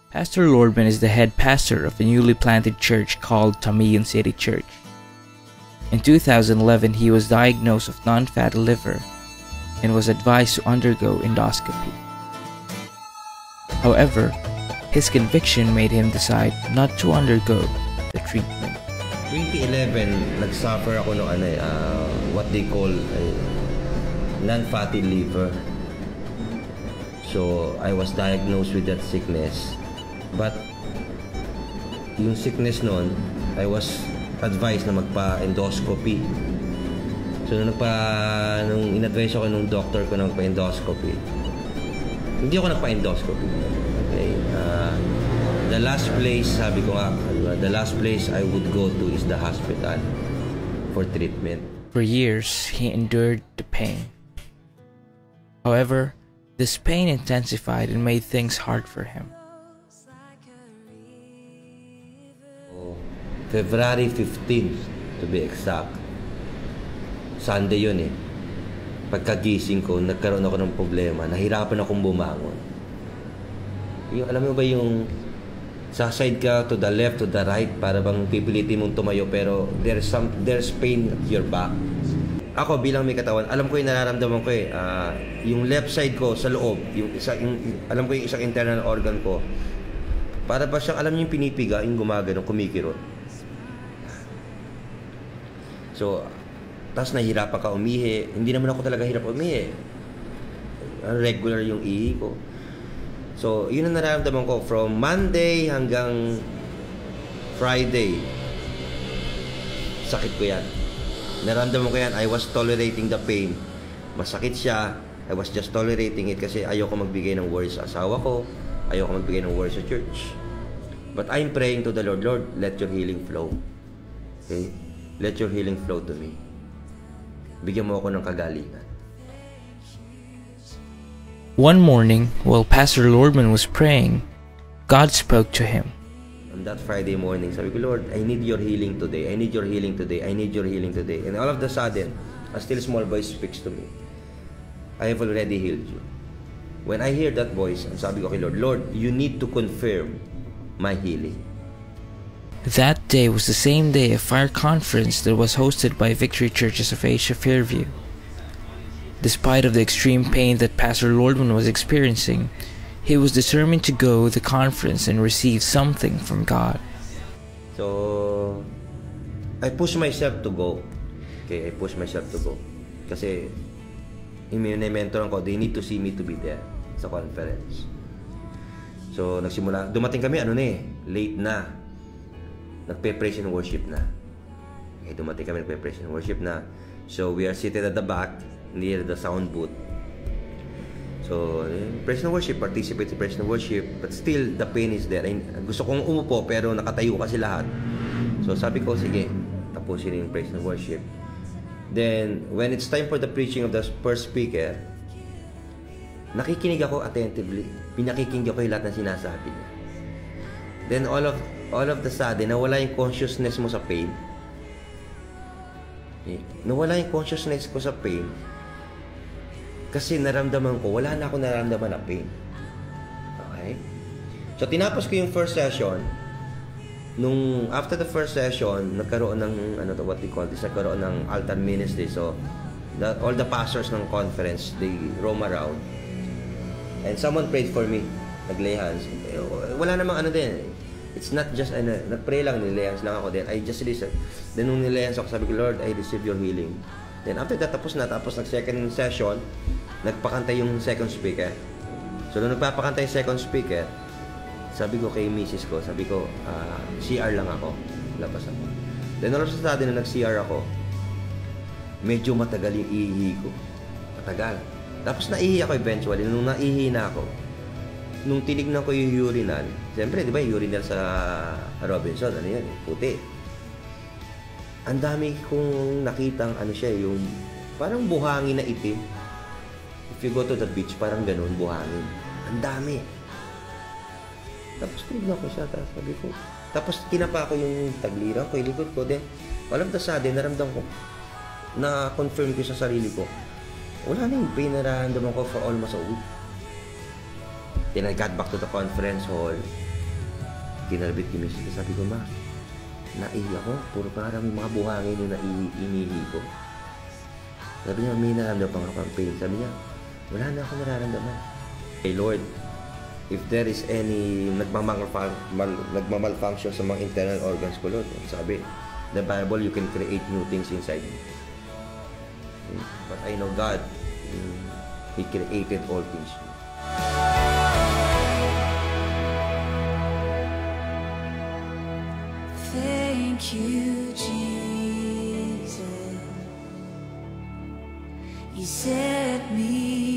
Pastor Lordman is the head pastor of a newly planted church called Tamayon City Church. In 2011, he was diagnosed with non-fatty liver and was advised to undergo endoscopy. However, his conviction made him decide not to undergo the treatment. 2011, nag-suffer ako ng what they call non-fatty liver. So, I was diagnosed with that sickness. But, yung sickness noon, I was advised na magpa-endoscopy. So, nung in-advise ako nung doctor ko na magpa-endoscopy, hindi ako nagpa-endoscopy. Okay? The last place, sabi ko nga, the last place I would go to is the hospital for treatment. For years, he endured the pain. However, this pain intensified and made things hard for him. February 15, to be exact. Sunday yun eh. Pagkagising ko, nagkaroon ako ng problema. Nahirapan akong bumangon. Alam mo ba yung sa side ka to the left, to the right, para bang pipilitin mong tumayo pero there's pain at your back. Ako bilang may katawan, alam ko yung nararamdaman ko eh. Yung left side ko sa loob, alam ko yung isang internal organ ko. Para ba siyang, alam niyo yung pinipiga, yung gumagano, kumikirot. So, tas nahihirapan ka umihi. Hindi naman ako talaga hirap umihi. Regular yung ihi ko. So, yun ang nararamdaman ko. From Monday hanggang Friday, sakit ko yan. Nararamdaman ko yan. I was tolerating the pain. Masakit siya. I was just tolerating it kasi ayoko magbigay ng words sa asawa ko. Ayoko magbigay ng words sa church. But I'm praying to the Lord, Lord, let your healing flow. Okay? Let your healing flow to me. Bigyan mo ako ng kagalingan. One morning, while Pastor Lordman was praying, God spoke to him. On that Friday morning, sabi ko, Lord, I need your healing today. I need your healing today. I need your healing today. And all of a sudden, a still small voice speaks to me. I have already healed you. When I hear that voice, sabi ko kay Lord, Lord, you need to confirm my healing. That day was the same day a fire conference that was hosted by Victory Churches of Asia Fairview. Despite of the extreme pain that Pastor Lordman was experiencing, he was determined to go to the conference and receive something from God. So, I pushed myself to go. Okay, I pushed myself to go. Kasi, yung mentoran ko, they need to see me to be there sa conference. So, dumating kami, late na. Nagpe-praise and worship na. Okay, dumating kami, nagpe-praise and worship na. So, we are seated at the back, near the sound booth. So, praise and worship, participate in praise and worship, but still, the pain is there. Gusto kong umupo, pero nakatayo kasi lahat. So, sabi ko, sige, tapusin yung praise and worship. Then, when it's time for the preaching of the first speaker, nakikinig ako attentively. Pinakikinggan ko yung lahat ng sinasabi niya. Then, all of the sudden, nawala yung consciousness mo sa pain. Okay. Nawala yung consciousness ko sa pain. Kasi naramdaman ko, wala na ako naramdaman na pain. Okay? So, tinapos ko yung first session. After the first session, nagkaroon ng, what they call this, nagkaroon ng altar ministry. So, all the pastors ng conference, they roam around. And someone prayed for me. Naglay hands. Wala namang din. It's not just, nag-pray lang, nilay hands lang ako. Then, I just listen. Then, nung nilay hands ako, sabi ko, Lord, I receive your healing. Then, after that, tapos nag-second session, nagpakantay yung second speaker. So, nung nagpapakantay yung second speaker, sabi ko kay misis ko, sabi ko, CR lang ako. Labas ako. Then, all of a sudden, nung nag-CR ako, medyo matagal yung ihi ko. Matagal. Tapos, naihi ako eventually. Nung naihi na ako, nung tinignan ko yung urinal, siyempre, di ba, urinal sa Robinson, yan, puti. Ang dami kong nakitang, yung parang buhangin na itim. If you go to the beach, parang ganun, buhangin. Ang dami. Tapos tinignan ko siya, sabi ko. Tapos kinapa ko yung tagliran ko, yung likod ko. Then, all of the sudden, naramdam ko, na-confirm ko sa sarili ko, wala na yung pain na naramdaman ko for almost a week. Then I got back to the conference hall. kinalabit ni Mrs. Sabi ko, ma, naihi ako. Puro parang mga buhangin yung inihi ko. Sabi niya, may nararamdaman ako ang pain. Sabi niya, wala na ako nararamdaman. Hey Lord, if there is any nagmamalfunction sa mga internal organs ko, Lord, sabi, the Bible, you can create new things inside me. But I know God, He created all things. Thank you, Jesus. You set me